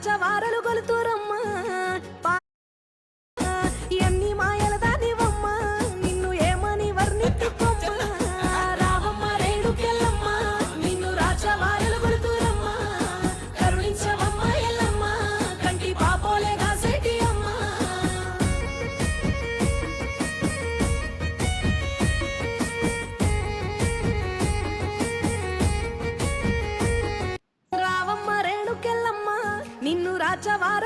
రాచవారలు గొలుతురమ్మ ఎన్ని మాయల దానివమ్మ నిన్ను ఏమని వర్ణించుకోమ్మ రావమ్మ రేణుకెళ్ళమ్మ నిన్ను రాచవారలు గొలుతురమ్మ కరుణించవమ్మ ఎల్లమ్మ కంటి పాపోలే కాసేటి అమ్మ రావమ్మ రేణుకెళ్ళమ్మ నిన్ను రాచవార